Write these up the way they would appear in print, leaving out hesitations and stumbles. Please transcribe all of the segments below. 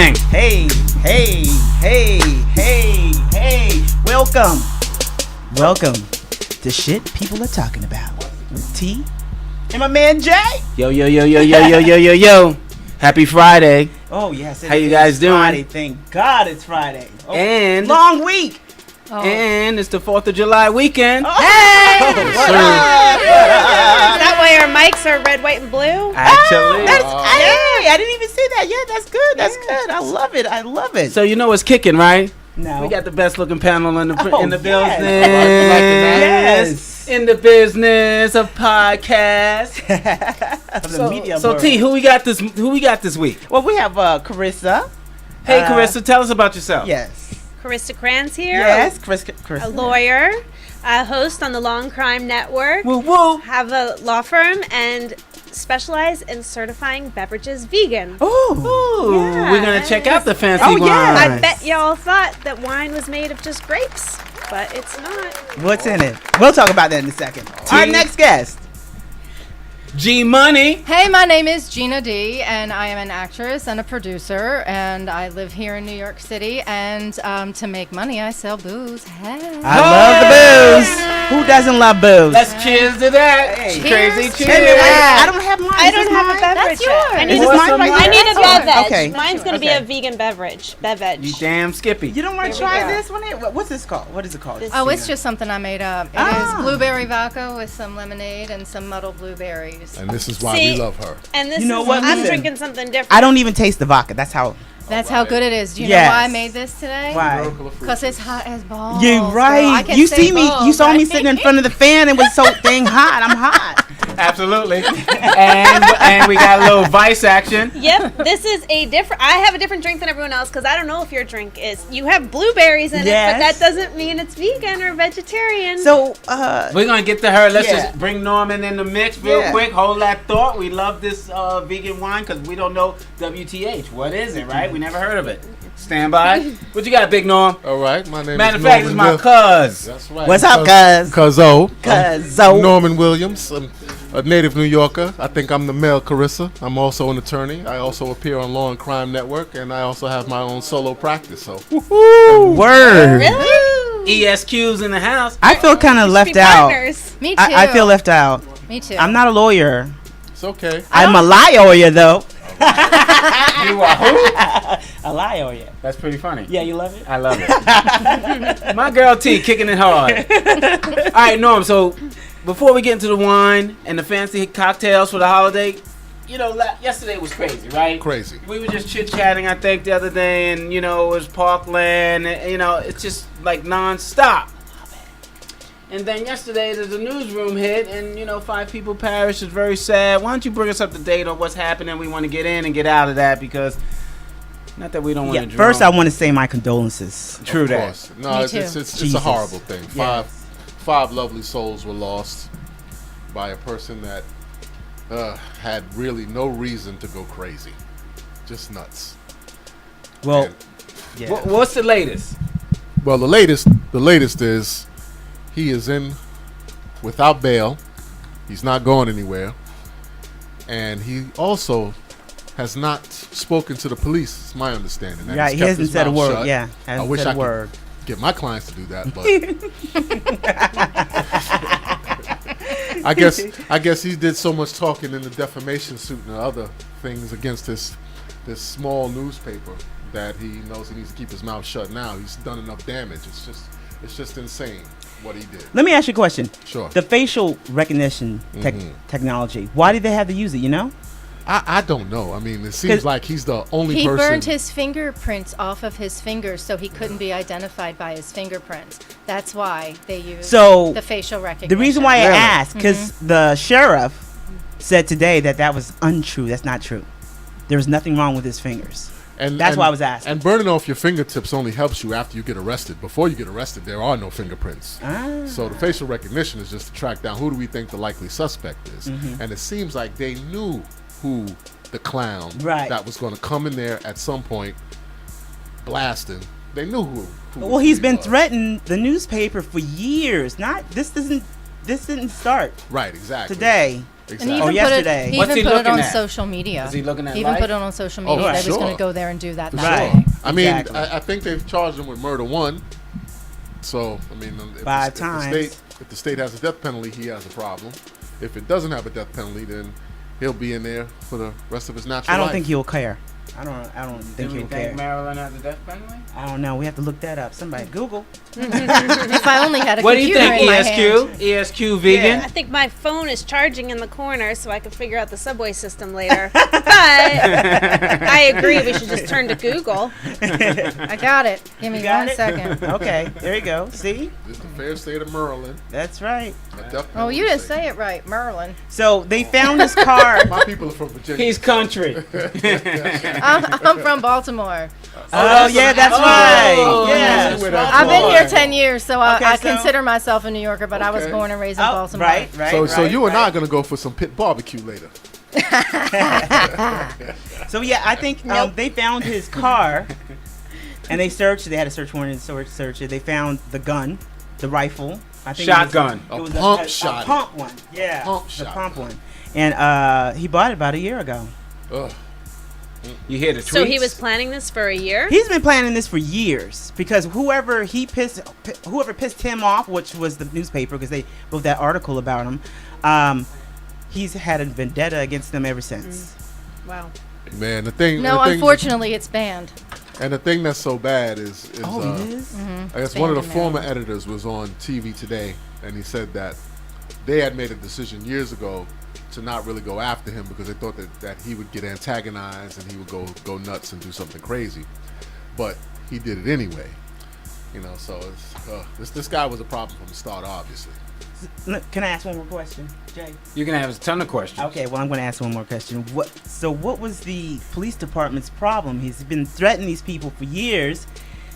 Hey, hey, hey, hey, hey. Welcome to Shit People Are Talking About with T and my man Jay. Yo. Happy Friday. Oh, yes. How you guys doing? Friday. Thank God it's Friday. Oh, And long week. Oh. And it's the 4th of July weekend. Oh. Hey! What Sir. up? Is that why our mics are red, white, and blue? Actually. Hey, I didn't even see that. Yeah, that's good. That's good. I love it. So you know what's kicking, right? No. We got the best looking panel in the Oh, business. Yes. In the business of podcasts. Of the media So world. T, who we got this week? Well, we have Carissa. Hey Carissa, tell us about yourself. Yes. Carissa Krantz here. Yes, Carissa. A lawyer, a host on the Long Crime Network. Woo woo. Have a law firm and specialize in certifying beverages vegan. Oh. Ooh, Yeah. we're gonna check out the fancy Oh, wine. yeah. I bet y'all thought that wine was made of just grapes, but it's not. What's in it? We'll talk about that in a second. Our next guest. G Money. Hey, my name is Gina D, and I am an actress and a producer, and I live here in New York City. And to make money, I sell booze. Hey. I love the booze. Who doesn't love booze? Let's cheers to that. Hey. Crazy Cheers. cheers. Wait, I don't have mine. I Is don't this have mine? a beverage. That's yet. yours. I Is need, this What's mine the right mine? I here? need a That's bev yours. veg. Okay. Mine's going to be Okay. a vegan beverage. Beverage. You damn Skippy. You don't want Here to we try go. this one? What's this called? What is it called? This- Oh, it's just something I made up. It Ah. is blueberry vodka with some lemonade and some muddled blueberries. And this is why See, we love her. And this You know is, what? I'm Listen. drinking something different. I don't even taste the vodka. That's how. That's how good it is. Do you Yes. know why I made this today? Why? Because it's hot as balls. You're girl. I right. can You say see me. You balls, saw me right? sitting in front of the fan. It was so dang hot. I'm hot. Absolutely. and we got a little vice action. Yep, this is a different. I have a different drink than everyone else because I don't know if your drink is. You have blueberries in it, Yes. but that doesn't mean it's vegan or vegetarian. So, We're gonna get to her. Let's Yeah. just bring Norman in the mix real Yeah. quick. Hold that thought. We love this vegan wine because we don't know WTH. What is it, right? We never heard of it. Stand by. What you got, Big Norm? All right, my name Matter is of fact, it's Norman my cuz. That's right. what's up, cuz? Cuzzo. Cuzzo. Norman Williams. I'm a native New Yorker. I think I'm the male Carissa. I'm also an attorney. I also appear on Law and Crime Network, and I also have my own solo practice. So, Word. Really? ESQ's in the house. I feel kind of left Be out. partners. Me too. I feel left out. Me too. I'm not a lawyer. it's okay. I'm a lawyer, though. You are who? A lawyer. That's pretty funny. Yeah, you love it? I love it. My girl T kicking it hard. All right, Norm. So before we get into the wine and the fancy cocktails for the holiday, you know, yesterday was crazy, right? Crazy. We were just chit chatting, I think, the other day, and you know, it was Parkland. And, you know, it's just like nonstop. And then yesterday, there's a newsroom hit, and you know, 5 people perished. It's very sad. Why don't you bring us up to date on what's happening? We want to get in and get out of that because, not that we don't want Yeah. to. First, I want to say my condolences. True Of that. course. No, Me it's, too. it's Jesus. a horrible thing. Yes. Five lovely souls were lost by a person that had really no reason to go crazy. Just nuts. Well, And- yeah. What's the latest? Well, the latest is he is in without bail. He's not going anywhere. And he also has not spoken to the police, it's my understanding. And Right, he's he kept hasn't his said a mouth word. shut. Yeah, I hasn't wish said I a word. could get my clients to do that, but I guess he did so much talking in the defamation suit and other things against this small newspaper that he knows he needs to keep his mouth shut now. He's done enough damage. It's just insane what he did. Let me ask you a question. Sure. The facial recognition technology, why did they have to use it, you know? I don't know. I mean, it seems 'Cause like he's the only He person. burned his fingerprints off of his fingers so he couldn't be identified by his fingerprints. That's why they used So, the facial recognition. the reason why I Really? asked, because the sheriff said today that was untrue. That's not true. There was nothing wrong with his fingers. That's why I was asking. And burning off your fingertips only helps you after you get arrested. Before you get arrested, there are no fingerprints. So the facial recognition is just to track down who do we think the likely suspect is. And it seems like they knew who the clown that was going to come in there at some point blasting. They knew who Well, he's he been was. threatening the newspaper for years. This didn't start Right, exactly. today. And even yesterday. Put What's he it looking on at? social media. Is he looking at Even life? put it on social media. Oh, They was sure. going to go there and do that. Right. Day. I mean, Exactly. I think they've charged him with murder 1. So, I mean, if 5 times. If the state has a death penalty, he has a problem. If it doesn't have a death penalty, then he'll be in there for the rest of his natural I don't life. think he'll care. I don't think Do we he'll think care. Maryland has a death penalty? I don't know. We have to look that up. Somebody Google. If I only had a What do you computer think, in my hand. ESQ? ESQ vegan? I think my phone is charging in the corner so I can figure out the subway system later. But I agree, we should just turn to Google. I got it. Give me You got 1 it? second. Okay, there you go. See? This is the fair state of Maryland. That's right. A death Oh, penalty you didn't state. say it right, Merlin. So they found his car. My people are from Virginia. He's country. I'm from Baltimore. Oh, yeah, that's right. Yeah. That's where that's I've been from. here 10 years, so Okay, I so- consider myself a New Yorker, but I was Okay. born and raised in Oh, Baltimore. right. So you and I are going to go for some pit barbecue later. So yeah, I think they found his car, and they searched. They had a search warrant and search it. They found the gun, the rifle. I think Shotgun. It was A pump a shot. pump one. Yeah, Pump the shot. pump one. And he bought it about a year ago. Ugh. You hear the tweets? So he was planning this for a year? He's been planning this for years because whoever pissed him off, which was the newspaper, because they wrote that article about him. He's had a vendetta against them ever since. Wow. Man, the thing. No, the thing, unfortunately, it's banned. And the thing that's so bad is It is. I guess one of the Banned in former Maryland. editors was on TV today, and he said that they had made a decision years ago to not really go after him because they thought that he would get antagonized and he would go nuts and do something crazy. But he did it anyway. You know, so it's, this guy was a problem from the start, obviously. Look, can I ask one more question, Jay? You're going to have a ton of questions. Okay, well, I'm going to ask one more question. What was the police department's problem? He's been threatening these people for years,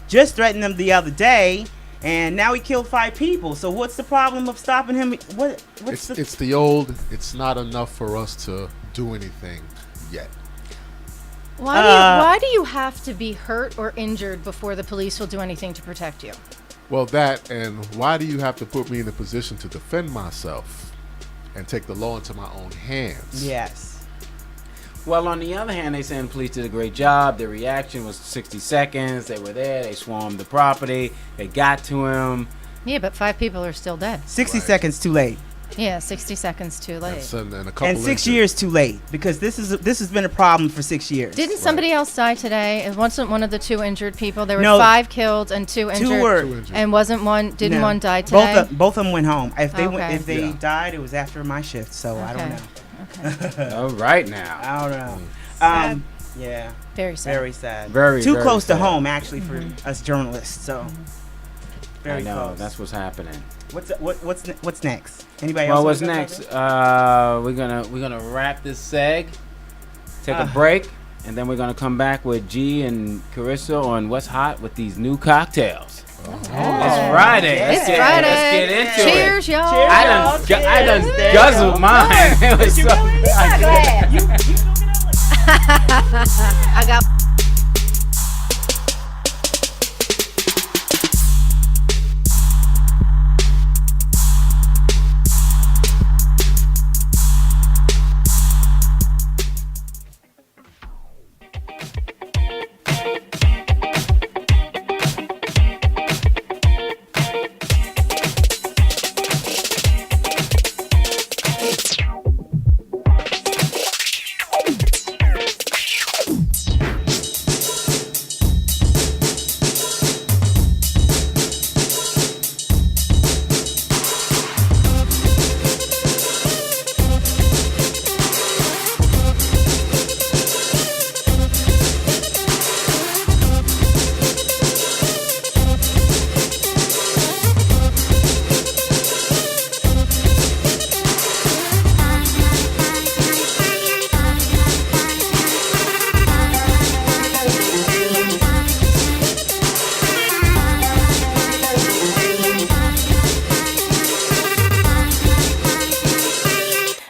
just threatened them the other day, and now he killed 5 people. So what's the problem of stopping him? It's the old, it's not enough for us to do anything yet. Why do you have to be hurt or injured before the police will do anything to protect you? Well, that, and why do you have to put me in a position to defend myself and take the law into my own hands? Yes. Well, on the other hand, they saying the police did a great job. Their reaction was 60 seconds. They were there. They swarmed the property. They got to him. Yeah, but 5 people are still dead. 60 Right. seconds too late. Yeah, 60 seconds too late. And a couple And 6 injured. years too late, because this has been a problem for 6 years. Didn't somebody else die today? It wasn't one of the 2 injured people. There were No. 5 killed and 2 injured. Two were. Two injured. And didn't No. one die today? Both of them went home. If they Okay. if they Yeah. died, it was after my shift. So I don't Okay. know. All right now. I don't know. Sad. Yeah, Very sad. very sad. Very, too very close sad. to home actually for us journalists. So very I know. close. That's what's happening. What's next? Anybody Well, else? what's wanna next? talk We're gonna wrap this seg, take a break, and then we're gonna come back with G and Carissa on what's hot with these new cocktails. It's Friday. It's Friday. Let's get into it. Cheers, y'all. Cheers. I done There you guzzled go. mine. It was so I got.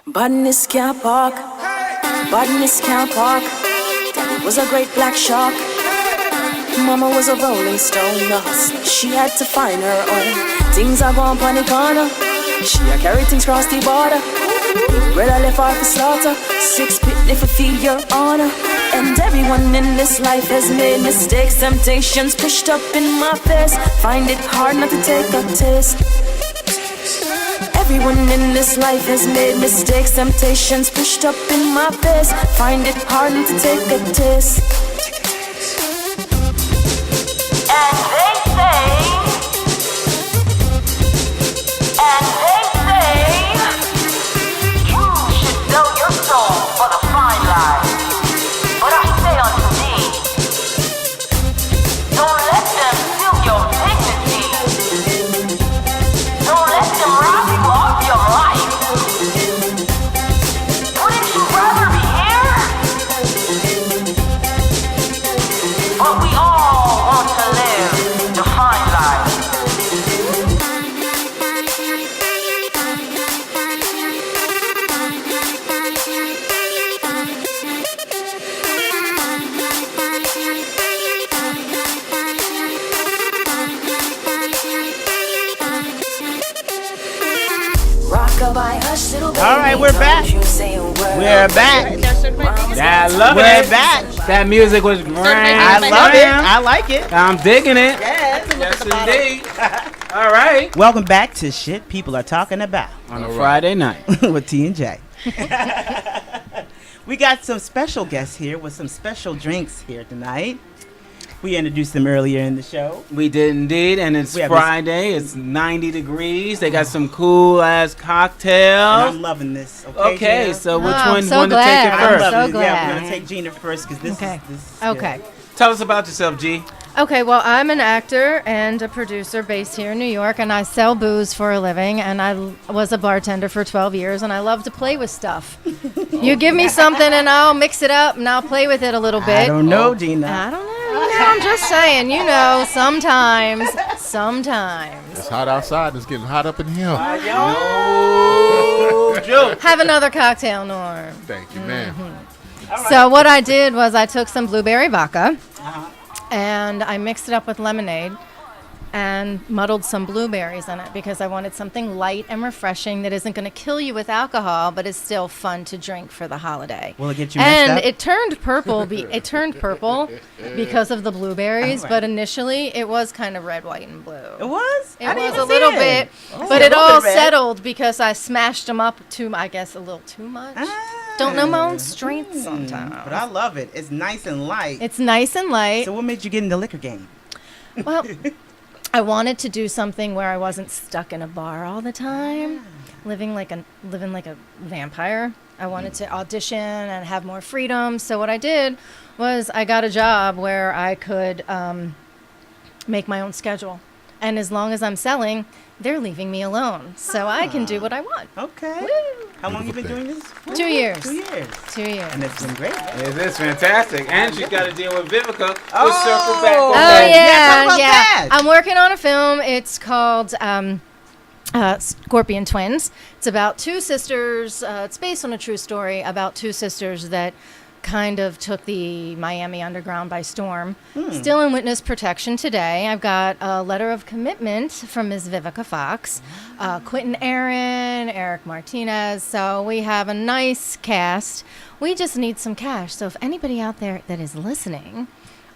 Badness can't park. Badness can't park. Daddy was a great black shark. Mama was a rolling stone. A hustler, she had to find her own. Things are gone on the corner. She a carry things across the border. Bread I left out for slaughter, 6 pitney for feed your honor. And everyone in this life has made mistakes, temptations pushed up in my face. Find it hard not to take a taste. Everyone in this life has made mistakes, temptations pushed up in my face. Find it hard not to take a taste. And they say, you should sell your soul for the fine life. But I say unto thee, don't let them steal your dignity. Don't let them rob you of your life. Wouldn't you rather be here? But we all want to live the fine life. All right, we're back. We're back. Yeah, I love We're it. back. That music was great. I love it. I like it. I'm digging it. Yes. Yes, indeed. All right. Welcome back to Shit People Are Talking About On a Friday night. with T and J. We got some special guests here with some special drinks here tonight. We introduced them earlier in the show. We did indeed, and it's We have Friday. It's 90 degrees. They got some cool ass And cocktails. I'm loving this. Okay, Gina? so which I'm one so want to take glad. it I'm first? loving So it. glad. Yeah, we're gonna take Gina first because this Okay. is this. Is Okay. Tell us about yourself, G. Okay, well, I'm an actor and a producer based here in New York, and I sell booze for a living, and I was a bartender for 12 years, and I love to play with stuff. You give me something, and I'll mix it up, and I'll play with it a little bit. I don't know, Gina. I don't know. I'm just saying, sometimes. It's hot outside. It's getting hot up in here. No joke. Have another cocktail, Norm. Thank you, ma'am. So what I did was I took some blueberry vodka, and I mixed it up with lemonade and muddled some blueberries in it because I wanted something light and refreshing that isn't going to kill you with alcohol, but is still fun to drink for the holiday. Will it get you messed And up? it turned purple. It turned purple because of the blueberries, Alright. but initially it was kind of red, white, and blue. It was. It I didn't was even a see little it. bit, Oh, but a it little all bit red. settled because I smashed them up I guess, a little too much. Don't know my own strength sometimes. But I love it. It's nice and light. It's nice and light. So what made you get in the liquor game? Well, I wanted to do something where I wasn't stuck in a bar all the time, living like a vampire. I wanted to audition and have more freedom. So what I did was I got a job where I could make my own schedule. And as long as I'm selling, they're leaving me alone. So I can do what I want. Okay. How long you been doing this? 2 years. 2 years. 2 years. And it's been great. It is fantastic. And she's got to deal with Vivica. Oh. We'll circle back on Oh that. Yeah, talk yeah, about that. I'm working on a film. It's called Scorpion Twins. It's about two sisters. It's based on a true story about two sisters that kind of took the Miami underground by storm. Still in witness protection today. I've got a letter of commitment from Ms. Vivica Fox, Quentin Aaron, Eric Martinez. So we have a nice cast. We just need some cash. So if anybody out there that is listening,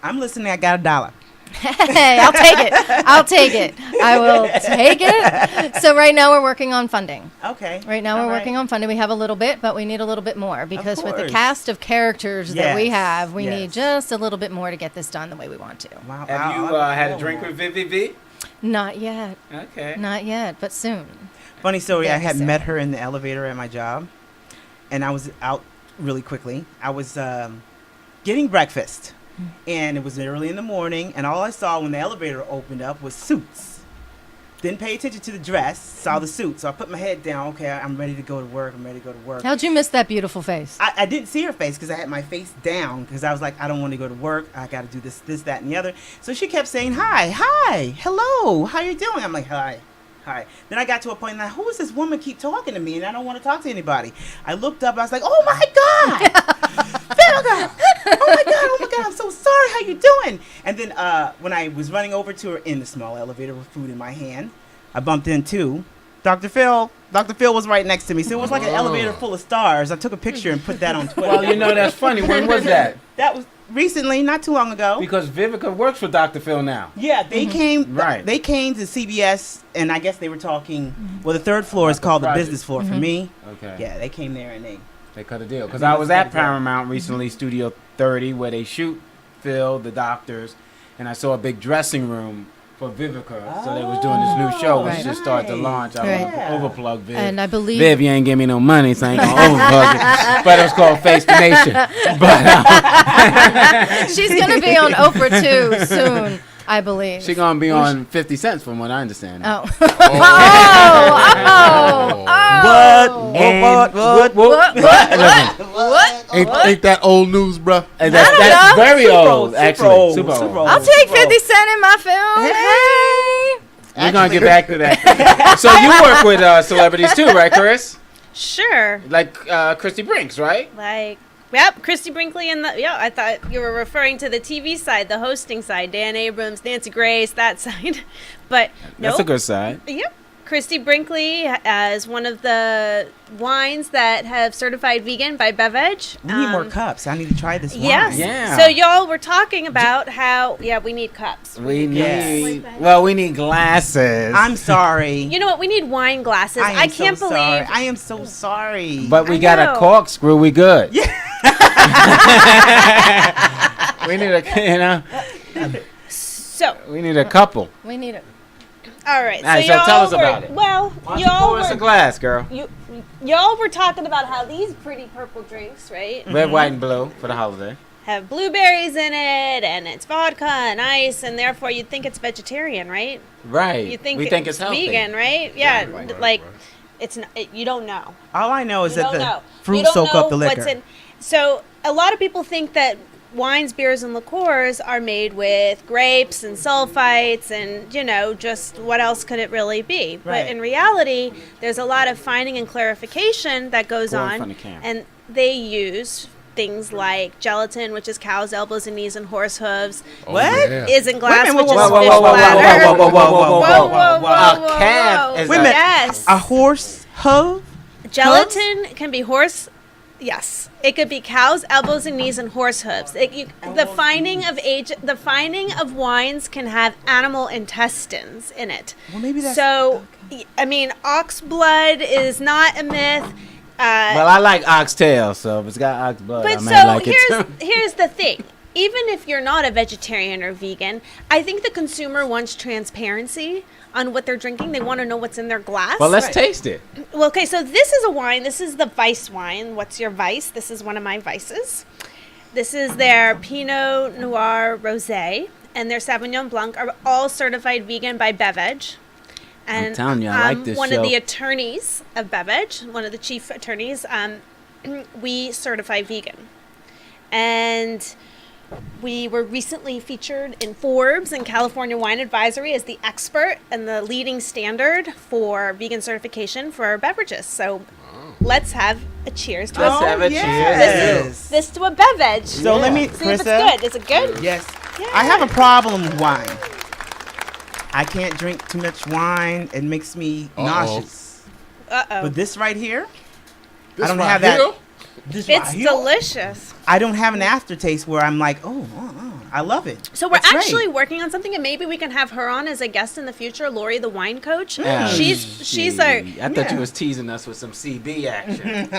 I'm listening. I got $1. hey, I'll take it. I'll take it. I will take it. So right now we're working on funding. Okay. Right now All we're right. working on funding. We have a little bit, but we need a little bit more because with the course. cast of characters that we Yes, have, we yes. need just a little bit more to get this done the way we want to. Wow. Have you had a drink with Vivi V? Not yet. Okay. Not yet, but soon. Funny story. I Very had soon. met her in the elevator at my job, and I was out really quickly. I was getting breakfast, and it was early in the morning, and all I saw when the elevator opened up was suits. Didn't pay attention to the dress, saw the suit. So I put my head down. Okay, I'm ready to go to work. I'm ready to go to work. How'd you miss that beautiful face? I didn't see her face because I had my face down because I was like, I don't want to go to work. I got to do this, that, and the other. So she kept saying, hi, hello, how you doing? I'm like, hi. Then I got to a point and who is this woman keep talking to me and I don't want to talk to anybody. I looked up, I was like, oh my God. Vivica. Oh my God, I'm so sorry. How you doing? And then when I was running over to her in the small elevator with food in my hand, I bumped into Dr. Phil was right next to me. So it was like an elevator full of stars. I took a picture and put that on Twitter. Well, you know that's funny. When was that? That was recently, not too long ago. Because Vivica works for Dr. Phil now. Yeah, they came. Right. They came to CBS, and I guess they were talking. Well, the third floor is called the business floor for me. Okay. Yeah, they came there and They cut a deal. Because I was at Paramount recently, Studio 30, where they shoot Phil, the doctors, and I saw a big dressing room for Vivica. So they was doing this new show, which Right. just started to launch. I overplug Viv. And I believe Viv, you ain't give me no money, so I ain't gonna overplug it. But it was called Face the Nation. But she's gonna be on Oprah too soon, I believe. she gonna be on 50 cents, from what I understand. Oh. Ain't that old news, bruh? That's very old, actually. Super old. I'll take 50 Cent in my film. Hey. We're gonna get back to that. So you work with celebrities too, right, Chris? Sure. Like Christy Brinks, right? Yep, Christy Brinkley and I thought you were referring to the TV side, the hosting side, Dan Abrams, Nancy Grace, that side. But That's nope. a good side. Yep. Christy Brinkley is one of the wines that have certified vegan by Beverage. we need more cups. I need to try this wine. Yes. Yeah. So y'all were talking about how we need cups. We Yes. need we need glasses. I'm sorry. You know what? We need wine glasses. I can't believe. I am so sorry. But we I got a know. corkscrew. We good. Yeah. We need So, we need a couple. We need it. all right. All right, so y'all tell us were, about it. Well, Why don't you y'all pour us a were glass, girl. y'all were talking about how these pretty purple drinks, right, Red, white, and blue for the holiday. have blueberries in it, and it's vodka and ice, and therefore you'd think it's vegetarian, right? Right. You think we think it's healthy. vegan, right? Yeah, right. it's not, you don't know. all I know is You that don't the know. fruit You don't soak know up the liquor. what's in. So a lot of people think that wines, beers, and liqueurs are made with grapes and sulfites and, just what else could it really be? Right. But in reality, there's a lot of finding and clarification that goes Pour in on. front of camera. And they use things like gelatin, which is cow's elbows and knees and horse hooves. What? Yeah. Isinglass, Wait a minute, which is whoa, fish whoa, whoa, whoa, bladder. whoa, whoa, whoa, whoa, whoa, whoa, A calf is Wait a minute. Yes. A horse hoof? Gelatin can be horse. Yes, it could be cow's elbows and knees and horse hooves. The finding of wines can have animal intestines in it. Well, maybe that's so. I mean, ox blood is not a myth. Well, I like oxtail, so if it's got ox blood, I But might so like it too. here's the thing. Even if you're not a vegetarian or vegan, I think the consumer wants transparency on what they're drinking. They want to know what's in their glass. Well, let's taste it. Well, okay, so this is a wine. This is the Vice wine. What's your vice? This is one of my vices. This is their Pinot Noir Rosé, and their Sauvignon Blanc are all certified vegan by Beverage. And telling you, I like this one show. of the attorneys of Beverage, one of the chief attorneys. We certify vegan, and we were recently featured in Forbes and California Wine Advisory as the expert and the leading standard for vegan certification for beverages. So let's have a cheers to Let's it. have a yes. This to a beverage. So let me, See if it's Carissa. good. Is it good? Yes. I have a problem with wine. I can't drink too much wine. It makes me nauseous. Uh-oh. But this right here, This I don't right have that. here? This It's right here, delicious. I don't have an aftertaste where I'm like, I love it. So we're It's great. actually working on something, and maybe we can have her on as a guest in the future. Lori, the wine coach. Oh, She's our. I thought you was teasing us with some CB action.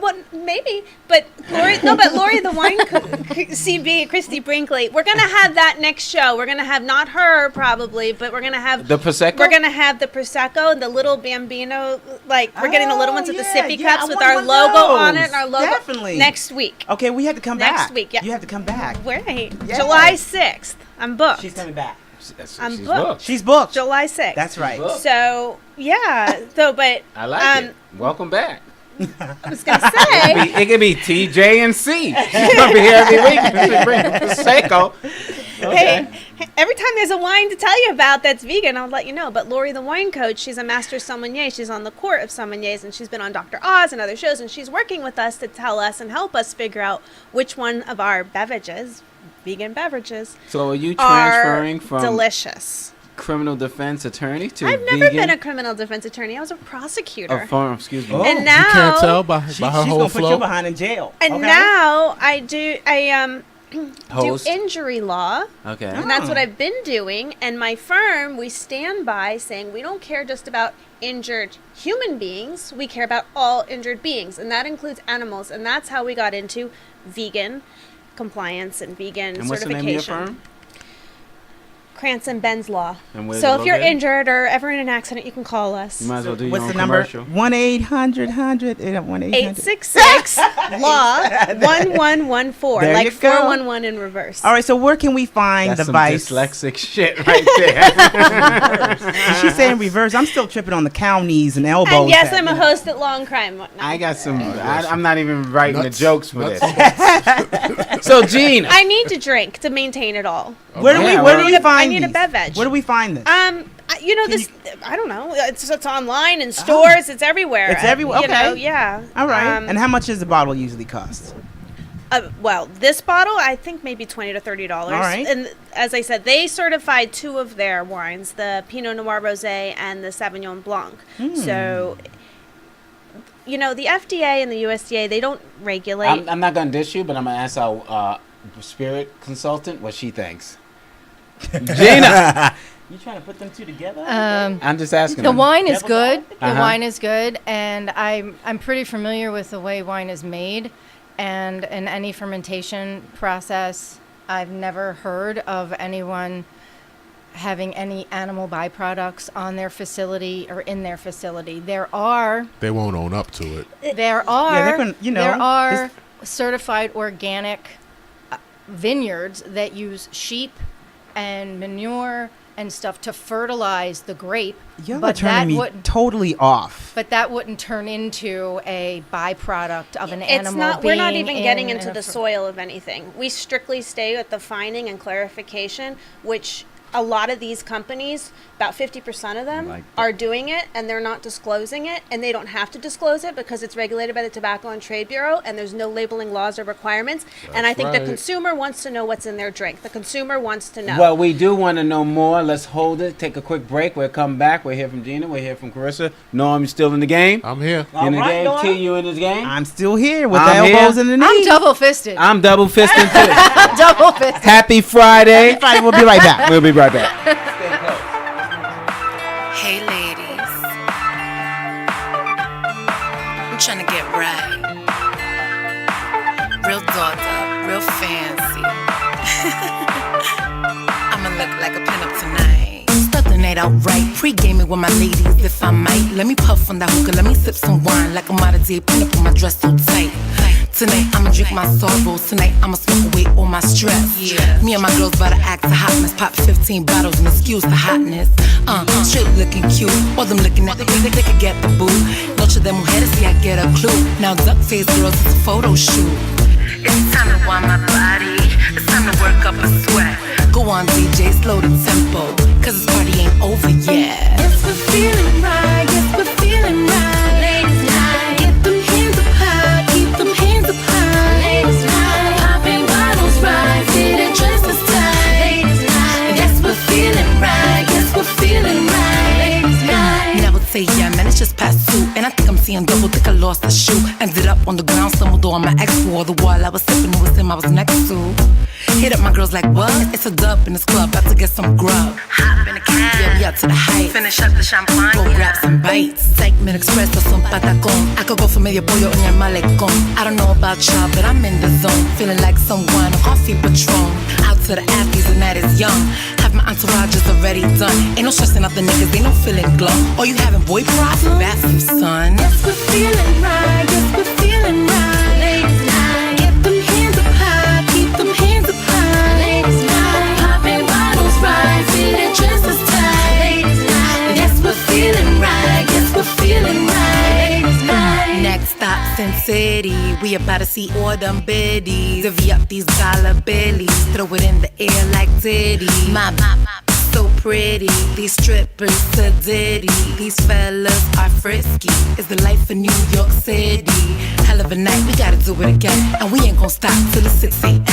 Well, maybe, but Lori the wine CB, Christy Brinkley. We're gonna have that next show. We're gonna have not her probably, but we're gonna have The Prosecco? We're gonna have the Prosecco and the little Bambino. Like we're getting the little ones with the sippy yeah, cups I with want our one of logo on it those. and our logo. Definitely. Next week. Okay, we have to come back. Next week, yeah. You have to come back. Right. Yes. July 6th. I'm booked. She's coming back. I'm She's booked. She's booked. July 6th. That's right. Booked. So yeah. But I like it. Welcome back. I was gonna say. It could be TJ and C. She's gonna be here every week to bring Prosecco. Hey, every time there's a wine to tell you about that's vegan, I'll let you know. But Lori, the wine coach, she's a master sommelier. She's on the court of sommeliers, and she's been on Dr. Oz and other shows, and she's working with us to tell us and help us figure out which one of our beverages, vegan beverages, So are you are transferring from delicious. criminal defense attorney to I've vegan. never been a criminal defense attorney. I was a prosecutor. Excuse me. Oh. And You now, can't tell by her She's whole gonna put you flow. behind in jail. and okay? now I do Host. injury law. Okay. And that's what I've been doing. And my firm, we stand by saying we don't care just about injured human beings. We care about all injured beings. And that includes animals. And that's how we got into vegan compliance and vegan And what's the certification. name of your firm? Krantz and Ben's Law. And where's So it if you're located? injured or ever in an accident, you can call us. You might as well do your What's own the number? commercial. 1-800-100. 866 Law 1114. There Like you go. 411 in reverse. All right, so where can we find That's the some Vice? dyslexic shit right there. She's saying reverse. I'm still tripping on the cow knees and elbows. And yes, that- I'm a host at Law and Crime. No. I got some. yes. I'm not even writing Nuts. the jokes for Nuts. this. So, Gina. I need to drink to maintain it all. Where do Yeah, we well- find I need a these? beverage. Where do we find this? You know this. I don't know. It's online in stores. It's everywhere. It's everywhere, You know, okay. yeah. All right. And how much does the bottle usually cost? Well, this bottle I think maybe $20 to $30. All right. And as I said, they certified 2 of their wines: the Pinot Noir Rosé and the Sauvignon Blanc. So, you know, the FDA and the USDA, they don't regulate. I'm not gonna dish you, but I'm gonna ask our spirit consultant what she thinks. Gina. You trying to put them two together? I'm just asking. The her. wine is Devil's good. advocate? The Uh-huh. wine is good, and I'm pretty familiar with the way wine is made, and in any fermentation process, I've never heard of anyone having any animal byproducts on their facility or in their facility. There are They won't own up to it. they're gonna- you know, there are certified organic vineyards that use sheep and manure and stuff to fertilize the grape, Y'all are but that turning me wouldn't. totally off. But that wouldn't turn into a byproduct of an It's animal. not. We're not being even getting in into a the soil of anything. We strictly stay at the finding and clarification, which a lot of these companies, about 50% of them, Like are doing it, and they're not disclosing it, and they don't have to disclose it because it's regulated by the Tobacco and Trade Bureau, and there's no labeling laws or requirements. And I think the right. consumer wants to know what's in their drink. The consumer wants to know. Well, we do want to know more. Let's hold it. Take a quick break. We'll come back. We'll hear from Gina. We'll hear from Carissa. Norm, you still in the game? I'm here. All in the right, game. Norm. T, you in this game? I'm still here with I'm the elbows here. and the knees. I'm double fisted. I'm double fisting too. Double fisted. Happy Friday. Fine, we'll be right back. We'll be right back. Hey ladies, I'm trying to get right. Real dolled up, real fancy. I'ma look like a pinup tonight. Start the night out right, pre-gaming with my ladies if I might. Let me puff on that hookah, let me sip some wine like I'm out of date, pin up on my dress so tight. Tonight I'ma drink my sorrows, tonight I'ma smoke away all my stress. Me and my girls about to act a hot mess, pop 15 bottles and excuse the hotness. Straight looking cute, all them looking at me, they could get the boo. Noche de mujeres, see I get a clue. Now duck face girls, it's a photo shoot. It's time to wind my body, it's time to work up a sweat. Go on DJ, slow the tempo, cause this party ain't over yet. Yes, we're feeling right, yes, we're feeling right. Ladies night, get them hands up high, keep them hands up high. Ladies night, popping bottles right, fitted dresses tight. Ladies night, yes, we're feeling right, yes, we're feeling right. Ladies night. Now it's AM and it's just past 2, and I think I'm seeing double, think I lost a shoe. Ended up on the ground, stumbled on my ex wall. The wall I was sipping, it was him I was next to. Hit up my girls like, what? It's a dub in this club, about to get some grub. Hop in a cab, yeah, we out to the heights. Finish up the champagne, go grab some bites. Segment Express or some patacon. I could go for medio pollo en el malecón. I don't know about y'all, but I'm in the zone. Feeling like some wine or coffee Patron. Out to the athletes and that is young. Have my entourage is already done. Ain't no stressing out the niggas, they no feeling glum. Or you having boy problems? Bathroom, son. Yes, we're feeling right, yes, we're feeling right. Ladies night, get them hands up high, keep them hands up high. Ladies night, popping bottles right, fitted dresses tight. Ladies night, yes, we're feeling right, yes, we're feeling right. Ladies night. Next stop, Sin City, we about to see all them biddies. Divvy up these dollar billies, throw it in the air like Diddy. My so pretty. These strippers to Diddy. These fellas are frisky. It's the life in New York City. Hell of a night, we gotta do it again. And we ain't gonna stop till it's 6 a.m.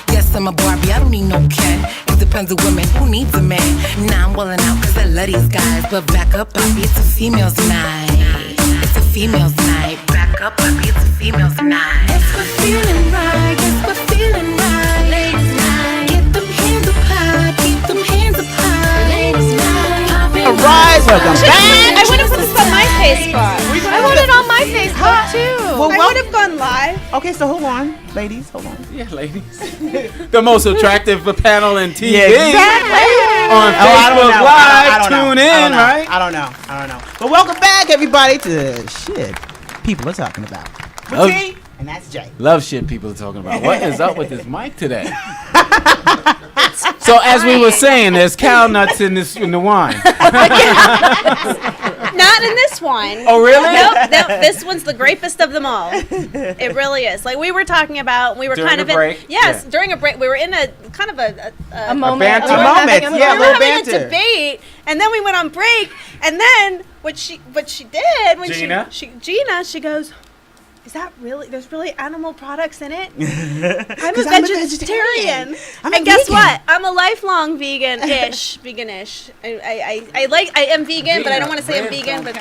Yes, I'm a Barbie, I don't need no Ken. It depends on women, who needs a man? Now I'm wildin' out cause I love these guys. But back up, Bobby, it's a female's night. It's a female's night. Back up, Bobby, it's a female's night. Yes, we're feeling right. Yes, we're feeling right. Ladies' night. Get them hands up high. Keep them hands up high. Ladies' night. Arise, welcome back. I would have put this on my Facebook. I want it on my Facebook too. Well, I would have gone live. Okay, so hold on, ladies, hold on. Yeah, ladies. The most attractive panel in TV. Yeah, exactly. On Facebook Live, tune in, right? I don't know. But welcome back, everybody, to Shit People Are Talking About. Love- T, and that's Jay. Love shit people are talking about. What is up with this mic today? So as we were saying, there's cow nuts in the wine. Not in this one. Oh, really? Nope, this one's the grapest of them all. It really is. Like we were talking about, we were During kind a of break? in. Yes, Yeah. during a break, we were in a kind of a moment. banter. A moment, yeah, we a were little having banter. a debate, and then we went on break, and then what she did when Gina? she goes, "Is that really? There's really animal products in it? I'm a 'Cause I'm a vegetarian. I'm and a guess vegan. what? I'm a lifelong vegan-ish. I am vegan, but I don't want to say I'm vegan. But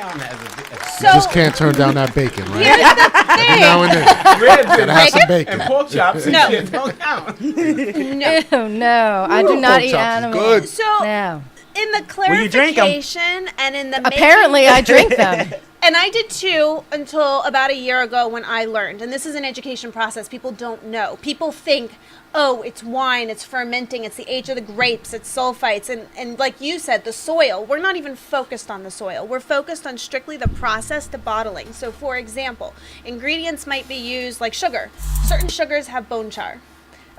so You just can't turn down that bacon, right? here's the thing. Now and then. Gotta have some bacon. and pork chops and No. shit don't count. No. Ew, no, I do not Pork eat chops is animals. good. So No. in the Well, you drink 'em. clarification and in the Apparently, I drink them. And I did too until about a year ago when I learned. And this is an education process. People don't know. People think, oh, it's wine, it's fermenting, it's the age of the grapes, it's sulfites. And like you said, the soil. We're not even focused on the soil. We're focused on strictly the process to bottling. So for example, ingredients might be used like sugar. Certain sugars have bone char.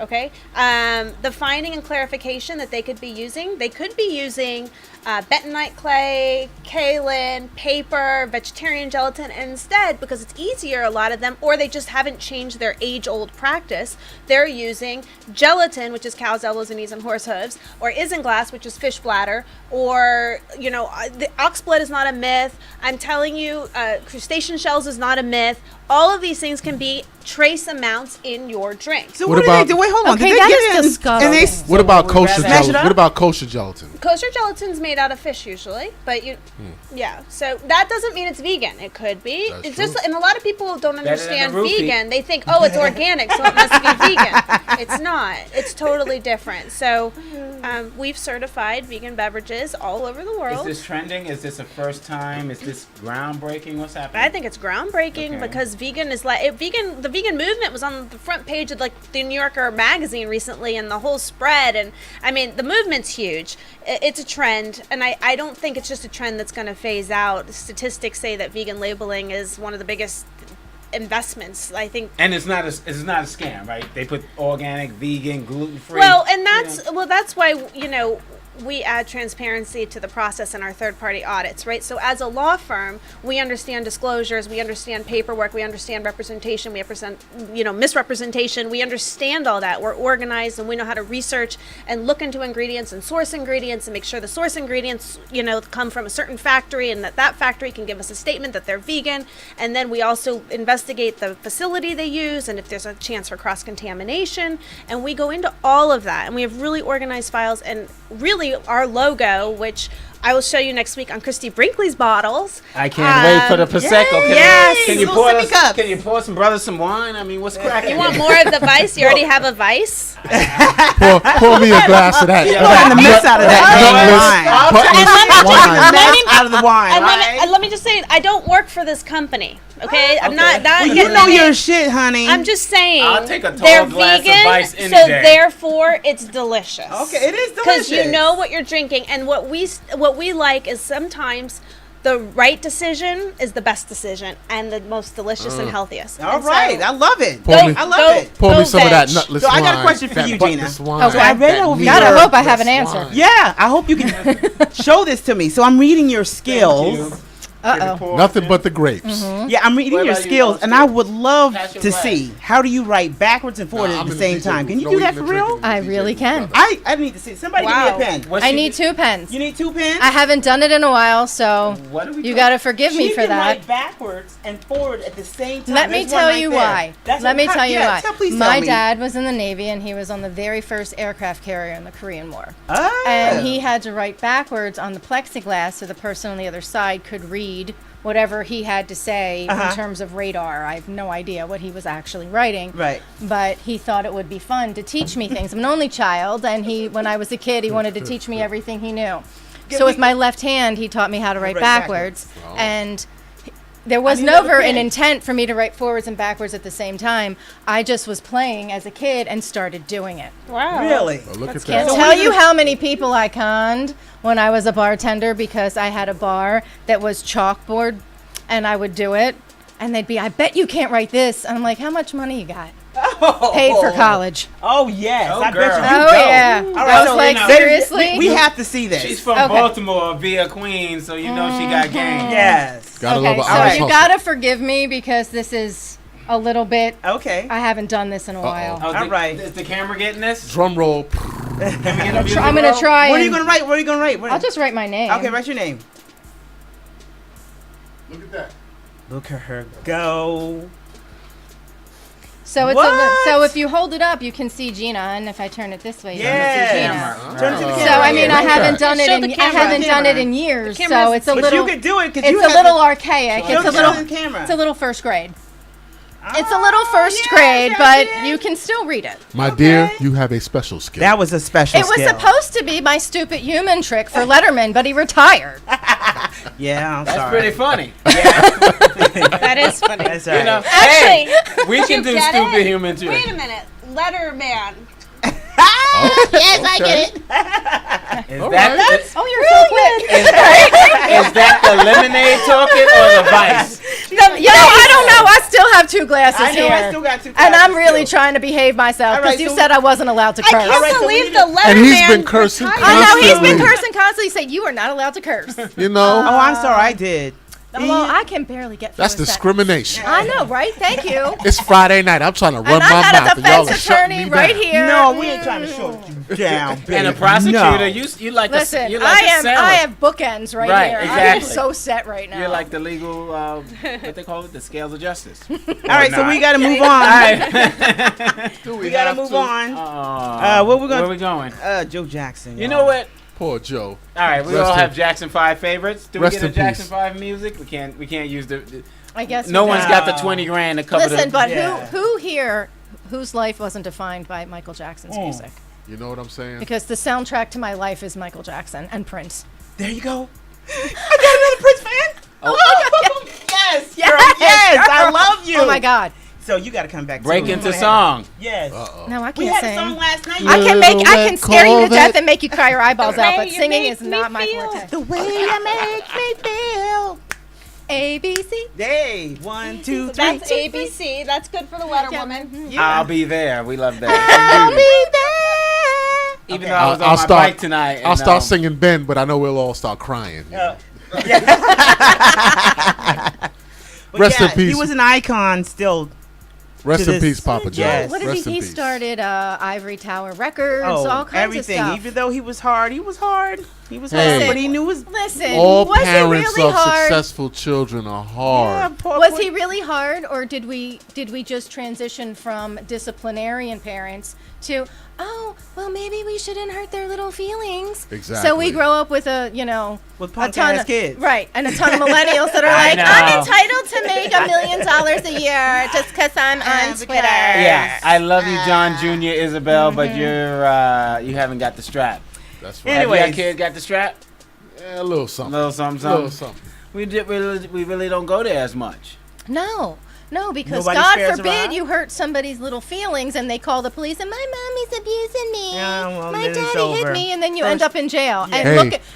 Okay, the finding and clarification that they could be using bentonite clay, kaolin, paper, vegetarian gelatin, and instead, because it's easier, a lot of them, or they just haven't changed their age-old practice, they're using gelatin, which is cow's elbows and knees and horse hooves, or isinglass, which is fish bladder, or, the ox blood is not a myth. I'm telling you, crustacean shells is not a myth. All of these things can be trace amounts in your drink. So What what, about- did they do? Wait, hold on. Okay, Did they that get is it in- disgusting. And they What about kosher Smash it gelatin? up? What about kosher gelatin? Kosher gelatin's made out of fish usually, but yeah. So that doesn't mean it's vegan. It could be. That's It's true. just, and a lot of people don't than understand the roofie. vegan. They think, oh, it's organic, so it must be vegan. It's not. It's totally different. So we've certified vegan beverages all over the Is world. this trending? Is this a first time? Is this groundbreaking? What's happening? I think it's groundbreaking Okay. because vegan is like the vegan movement was on the front page of like the New Yorker magazine recently, and the whole spread. And I mean, the movement's huge. It's a trend, and I don't think it's just a trend that's going to phase out. Statistics say that vegan labeling is one of the biggest investments. I think. And it's not a scam, right? They put organic, vegan, gluten free. Well, and that's why we add transparency to the process in our third-party audits, right? So as a law firm, we understand disclosures, we understand paperwork, we understand representation, we understand, misrepresentation. We understand all that. We're organized, and we know how to research and look into ingredients and source ingredients and make sure the source ingredients, come from a certain factory, and that factory can give us a statement that they're vegan. And then we also investigate the facility they use and if there's a chance for cross-contamination. And we go into all of that, and we have really organized files, and really our logo, which I will show you next week on Christy Brinkley's bottles. I can't wait for the Prosecco. Yes. Can you Little pour sippy cups. Can you pour some brothers some wine? I mean, what's cracking? You want more of the Vice? You already have a Vice. Pour me a glass of that. Pouring the mix out of that wine. Out of the wine. And let me just say, I don't work for this company. Okay, I'm not. Well, you getting know any- your shit, honey. I'm just saying. I'll take a tall they're glass of vegan, Vice any so day. therefore it's delicious. Okay, it is Because you delicious. know what you're drinking, and what we like is sometimes the right decision is the best decision and the most delicious and healthiest. All And right, so I love it. Pour me- I love it. Pour me Go some of that veg. nutless So I wine. got a question for that you, Gina. buttless wine. Okay. I read That over God, I your- hope I have an nutless answer. wine. Yeah, I hope you can show this to me. So I'm reading your skills. Nothing but the grapes. Yeah, I'm reading What your about you, skills, and I would love Pass your to glass. see how do you write backwards and forward Nah, at I'm the in same DJ time. booth. Can you No do that eating for and real? drinking in I the really DJ can. booth, I need to see. Somebody Wow. give me a pen. What's I she need do? 2 pens. You need 2 pens? I haven't done it in a while, so What are we you doing? got to forgive She me for can that. write backwards and forward at the same time. Let me There's one tell right you there. why. That's Let me what- tell you yeah, why. please tell My me. dad was in the Navy, and he was on the very first aircraft carrier in the Korean War. Oh. And he had to write backwards on the plexiglass so the person on the other side could read whatever he had to say in terms of radar. I have no idea what he was actually writing. Right. But he thought it would be fun to teach me things. I'm an only child, and when I was a kid, he wanted to teach me everything he knew. So with my left hand, he taught me how to write backwards. And there was need never another an pen. intent for me to write forwards and backwards at the same time. I just was playing as a kid and started doing it. Wow. Really? Oh, look at Can't that. tell you how many people I conned when I was a bartender because I had a bar that was chalkboard, and I would do it, and they'd be, I bet you can't write this. And I'm like, how much money you got? Paid for college. Oh, yes. Oh, I bet girl. you Oh, go. yeah. All I right, was so like, now- seriously? we have to see this. She's from Okay. Baltimore via Queens, so you know she got game. Yes. Gotta Okay, love an so honest you hustle. gotta forgive me because this is a little bit, Okay. I haven't done this in a while. Oh, All right. Is the camera getting this? Drum roll. Can we get a music I'm gonna roll? try What are you and, going to write? What are you going to write? I'll just write my name. Okay, write your name. Look at that. Look at her go. So it's What? so if you hold it up, you can see Gina, and if I turn it this way, you can see Yeah. Gina. Turn it to the Oh. camera. So I mean, I Look at haven't that. done it Show in the I camera. haven't done it Camera. in years, The so camera's- it's a But little you could do it because it's you a little archaic. Show It's a the little camera. it's a little first grade. It's a little first grade, but you can still read it. My dear, you have a special skill. That was a special It was skill. supposed to be my stupid human trick for Letterman, but he retired. Yeah, I'm That's sorry. pretty funny. That is funny. That's all right. You know, Actually, hey, we can you do get stupid it? human too. Wait a minute. Letterman. Yes, I get it. Is that Oh, you're so quick. is that the lemonade talking or the vice? I don't know. I still have 2 glasses I know, here. I still got 2 And I'm glasses really still. trying to behave myself All because right, you so said I wasn't allowed to curse. I can't right, so we believe need the to- Letterman. And he's been cursing retired. I know he's been Constantly. cursing constantly. Saying you are not allowed to curse. You know, Oh, I'm sorry. I did. Well, I can barely get through that's a sentence. discrimination. I know, right? Thank you. It's Friday night. I'm trying to run And my I got mouth, a and y'all are defense shutting attorney me right down. here. No, we ain't trying to shut you down, baby. And a prosecutor, No. you like Listen, you like I a seller. have bookends right, Right, here. I am exactly. so set right now. You're like the legal, what they call it, the scales of justice. All right, so we got to move on. All right. We got to move on. Where we Where we going? going? Joe Jackson. You y'all. know what? Poor Joe. All right, we Rest all in- have Jackson 5 favorites. Do we Rest get a in Jackson peace. 5 music? We can't use the I guess no we one's don't. got the 20 grand to cover Listen, the but Yeah. who here whose life wasn't defined by Michael Jackson's music? You know what I'm saying? Because the soundtrack to my life is Michael Jackson and Prince. There you go. I got another Prince fan. Oh, yes, girl, yes, I love you. Oh my God! So you got to come back. break to it. into Come on song. Yes. No, I We can't had a song sing. last night. I can scare you to Corvette. death and make you cry your eyeballs out, way but you singing make is me not my feel. forte. The way you make me feel. A B C. Hey, 1, 2, 3. That's ABC. That's good for the Letter Woman. I'll be there. We love that. Even though I was on my bike tonight. I'll and, start singing Ben, but I know we'll all start crying. But Rest in peace. He was an icon still. Rest to in this- peace, Papa Joe. Yes. What did Rest in he peace. started Ivory Tower Records, Oh, all kinds everything. of stuff. Even though he was hard, he was hard. He was Hey. hard, but he knew his. Listen, All was he parents really of hard? successful children are hard. Was he really hard, or did we just transition from disciplinarian parents to, oh, well, maybe we shouldn't hurt their little feelings? Exactly. So we grow up with With a punk ton ass of kids. right, and a ton of millennials that are I like, know. I'm entitled to make $1 million a year just because I'm on Twitter. Yeah, I love you, John Jr. Isabel, but you haven't got the strap. That's right. Have your Anyways. kid got the strap? Yeah, a little something. Little something, Little something. something. We really don't go there as much. No, because Nobody God spares forbid around? you hurt somebody's little feelings and they call the police and my mommy's abusing me. Yeah, well, my then it's daddy hit over. me, and then you First- end up in jail. Yeah. And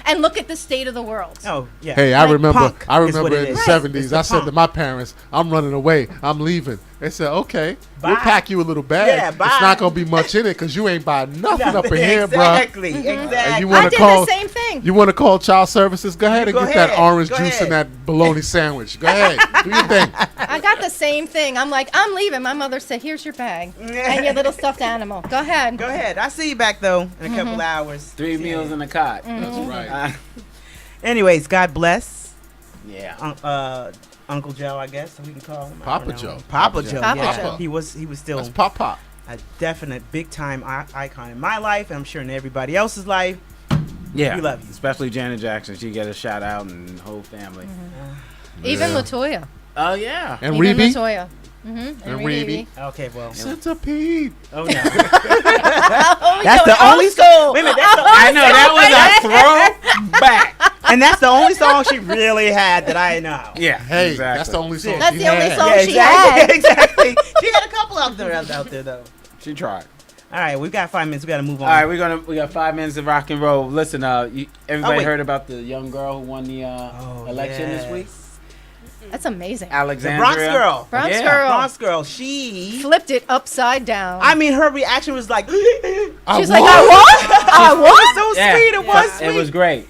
Hey. look at the state of the world. Oh, yeah. Hey, I Like remember punk is what it in the is. 70s, It's the I said to punk. my parents, I'm running away. I'm leaving. They said, okay, Bye. we'll pack you a little bag. Yeah, bye. It's not going to be much in it because you ain't buying nothing up in here, bro. Exactly. And Exactly. you I want did to call the same thing. You want to call child services? Go ahead and Go get that ahead. orange Go juice ahead. and that bologna sandwich. Go ahead. Do your thing. I got the same thing. I'm like, I'm leaving. My mother said, here's your bag and your little stuffed animal. Go ahead. Go ahead. I'll see you back, though, in a couple hours. 3 meals in a cot. That's right. Anyways, God bless Yeah. Uncle Joe, I guess we can call him. I Papa don't know. Joe. Papa Joe. Papa Yeah. Joe. He was still That's Pop Pop. a definite big time icon in my life, and I'm sure in everybody else's life. Yeah. We love you. Especially Janet Jackson. She get a shout out and the whole family. Even Yeah. Latoya. Oh, yeah. And Even Rebe. Latoya. And Rebe. Okay, well. Centipede. Oh no. Oh, That's the only song. Wait a minute, that's the I only know, that was a throwback. and that's the only song she really had that I know. Yeah. Hey, exactly. that's the only song That's she the only had. song Yeah, she exactly. had. Exactly. She had a couple out there though. She tried. All right, we've got 5 minutes. We got to move on. All right, we got 5 minutes of rock and roll. Listen, everybody wait. heard about the young girl who won the election this week? That's amazing. The Alexandria. Bronx girl. Bronx Yeah. girl Bronx girl. She. flipped it upside down. I mean, her reaction was like. I She's like, won. I won? I It won? was so Yeah. sweet. It was sweet. It was great.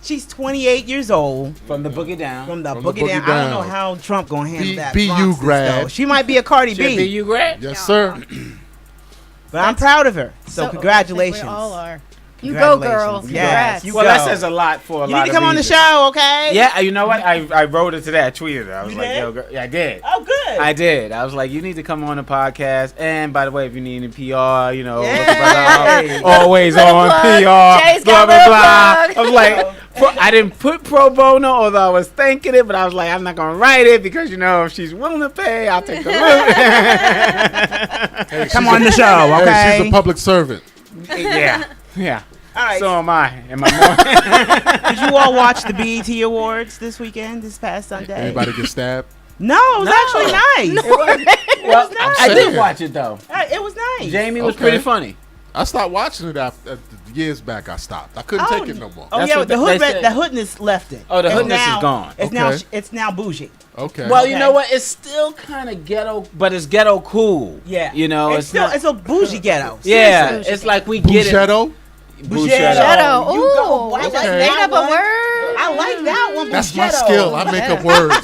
She's 28 years old. From the boogie down. From the From the boogie down. boogie I don't know down. how Trump gonna handle B- that. BU Bronx grad. though. She might be a Cardi Should be B, you great? Yes, sir. but I'm proud of her. So congratulations. We all are. You go, girl. Congratulations. Congrats. Yes, you Well, go. that says a lot for a You lot need to of come on the reasons. show, okay? Yeah, you know what? I wrote it today. I tweeted it. I was You like, did? yo, girl. Yeah, I did. Oh, good. I did. I was like, you need to come on the podcast. And by the way, if you need any PR, you know, Yeah. look at Hey. always Little on plug. PR. Jay's Blah got blah little blah. plug. I was like, I didn't put pro bono, although I was thinking it, but I was like, I'm not gonna write it because you know if she's willing to pay, I'll take the route. Hey, Come she's on a- the show, okay? Hey, she's a public servant. Yeah. All right. So am I. Am I more? Did you all watch the BET Awards this weekend, this past Sunday? Anybody get stabbed? No, it was actually nice. Well, I did saying. watch it though. It was nice. Jamie was Okay. pretty funny. I stopped watching it after years back. I stopped. I couldn't take it no more. Oh That's yeah, what the they said. the hoodness left it. Oh, the It's hoodness now- is gone. It's Okay. now bougie. Okay. Well, you Okay. know what? It's still kind of ghetto, but it's ghetto cool. Yeah. You know, it's still not. it's a bougie ghetto. Yeah, Seriously. it's like we get it. Buchetto? Buchetto. Shadow. You go- Ooh, I I like just that made up a one. word. I like that one. That's my Buchetto. skill. I make up words.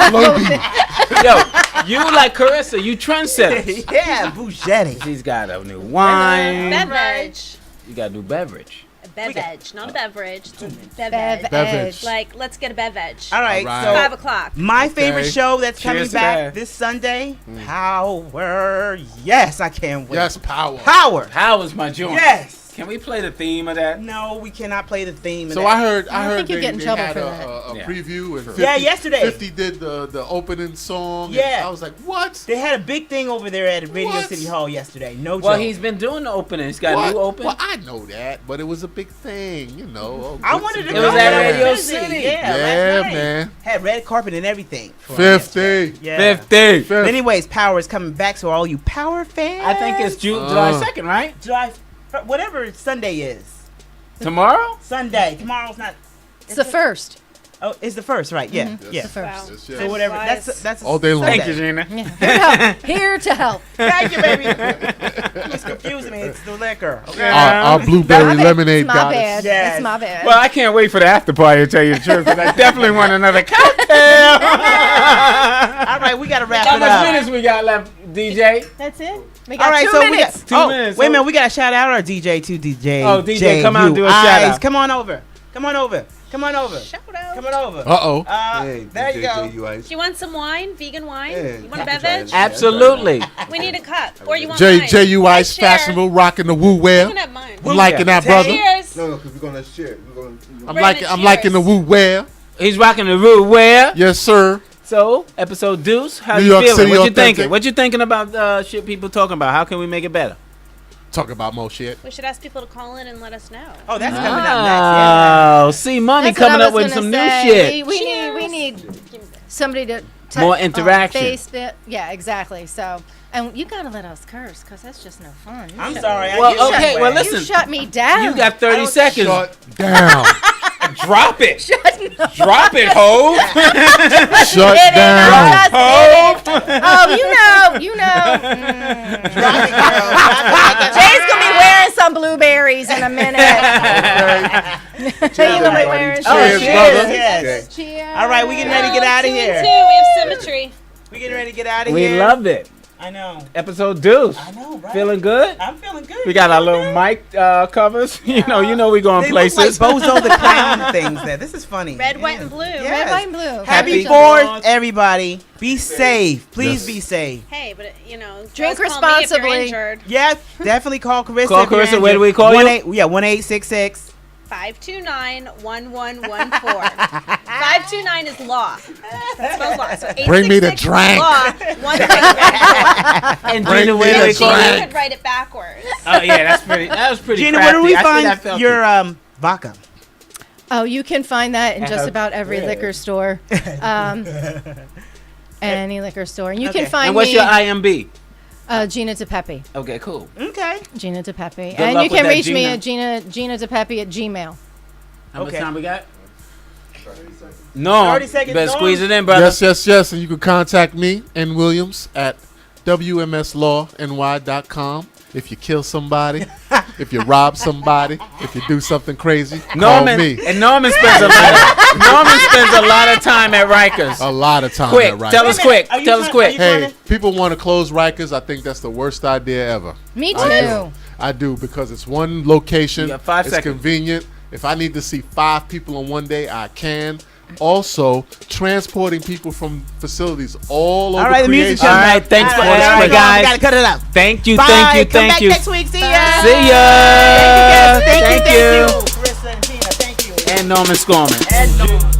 Flow beat. Yo, you like Carissa, you trendsetters. Yeah, bougie. He's got a new wine. Beverage. You got a new beverage. A beverage, not a beverage. Bev Beverage. Beverage. Like, let's get a beverage. All right, All right. so 5 o'clock. my Okay. favorite show that's coming Cheers to back that. this Sunday, Power. Yes, I can't wait. Yes, power. Power. How was my joint? Yes. Can we play the theme of that? No, we cannot play the theme. of So that. I heard think you'll they, get in they trouble had for a, that. a Yeah. preview and 50, Yeah, yesterday. 50 did the opening song. and Yeah. I was like, what? They had a big thing over there at Radio What? City Hall yesterday. No Well, joke. he's been doing the opening. He's got What? a new open. Well, I know that, but it was a big thing, you know. I wanted to It go. was at there. Radio Busy. City. Yeah, Yeah, last night. man. Had red carpet and everything. 50. Yeah. 50. But anyways, Power is coming back, so all you Power fans. I think it's July 2nd, right? July, whatever Sunday is. Tomorrow? Sunday. Tomorrow's not. It's the first. Oh, it's the first, right? Yeah, yeah. The first. Wow. Yes, yes. So whatever. Flies. That's All day long. Sunday. Thank you, Gina. Yeah. Here to help. Thank you, baby. It's confusing me. It's the liquor. Okay. Our blueberry lemonade It's my goddess. bad. Yes. It's my bad. Well, I can't wait for the after party to tell you the truth, because I definitely want another cocktail. All right, we gotta wrap How it much up. minutes we got left, DJ? That's it. We got All right, 2 so minutes. we got 2 minutes. Wait a minute, we gotta shout out our DJ to DJ. Oh, DJ, come out and do a shout out. Come on over. Come on over. Come on over. Shout out. Come on over. Uh-oh. Hey, there you go. Do you want some wine? Vegan wine? Yeah, You want a Captain beverage? China. Absolutely. We need a cup. Or you want J mine? J.U. Ice I share. fashionable, rocking the woo You wear. can have mine. I'm liking that, Tay. brother. Cheers. No, because we're gonna share. We're gonna. I'm We're liking. gonna I'm liking the cheers. woo wear. He's rocking the root where? Yes, sir. So, episode Deuce, how New you York feeling? City What you authentic. thinking? What you thinking about shit people talking about? How can we make it better? Talk about more shit. We should ask people to call in and let us know. Oh, that's coming up next. Yeah. Oh, see, money That's what coming I up was with gonna some say. new shit. We need somebody to More interaction. Yeah, exactly. So, and you gotta let us curse, cause that's just no fun. I'm sorry. Well, I get okay, that well, way. listen. You shut me down. You got 30 seconds. Shut down. Drop it. Drop it, ho. Shut down. Oh, you know. Jay's gonna be wearing some blueberries in a minute. Jay's gonna be wearing Cheers, brother. Yes. Cheers. All right, we getting ready to get out of here. We have symmetry. We getting ready to get out of We here. loved it. I know. Episode deuce. I know, right? Feeling good? I'm feeling good. We got our little mic covers. You know we going They places. look like Bozo the Clown things there. This is funny. Red, white, and blue. Yes. Red, white, and blue. Happy Happy 4th, Fourth. everybody. Be safe. Please Yes. be safe. Hey, but Drink just call me if you're responsibly. injured. Yeah, definitely call Carissa. Call if you're Carissa. Where do injured. we call you? 1-866. 529-1114. 529 is law. That spells law. So Bring me the 866 drink. Law, 11114. And Bring Gina, me where do the we call drink. you? You could write it backwards. Oh yeah, that was pretty. Gina, crafty. where do we I see that find felt your it. vodka? Oh, you can find that in just Oh, about every yeah. liquor store. Any liquor store. And you Okay. can find And what's me, your IMB? Gina DiPeppe. Okay, cool. Okay. Gina DiPeppe. Good And luck you with can that, reach me Gina. at Gina DiPeppe at Gmail. How Okay. much time we got? No, 30 seconds, better Norm. squeeze it in, brother. Yes. And you can contact me, N. Williams, at WMSLawNY.com. If you kill somebody, if you rob somebody, if you do something crazy, call me. And Norman spends a lot of time at Rikers. A lot of time Quick, at Rikers. tell us quick. Are you Tell us trying- quick. are you Hey, people want to close Rikers. I think that's the worst idea ever. Me I too. do. I do because it's one location. You got 5 it's seconds. convenient. If I need to see 5 people in one day, I can. Also, transporting people from facilities all over All right, the music's creation. All right, thanks for All right, extra, we guys. gotta cut it out. Thank you, Bye. thank you, Come thank back you. next week. See ya. See ya. Thank you. Thank you. Carissa and Gina, thank you. And Norman Scorman. And Norman.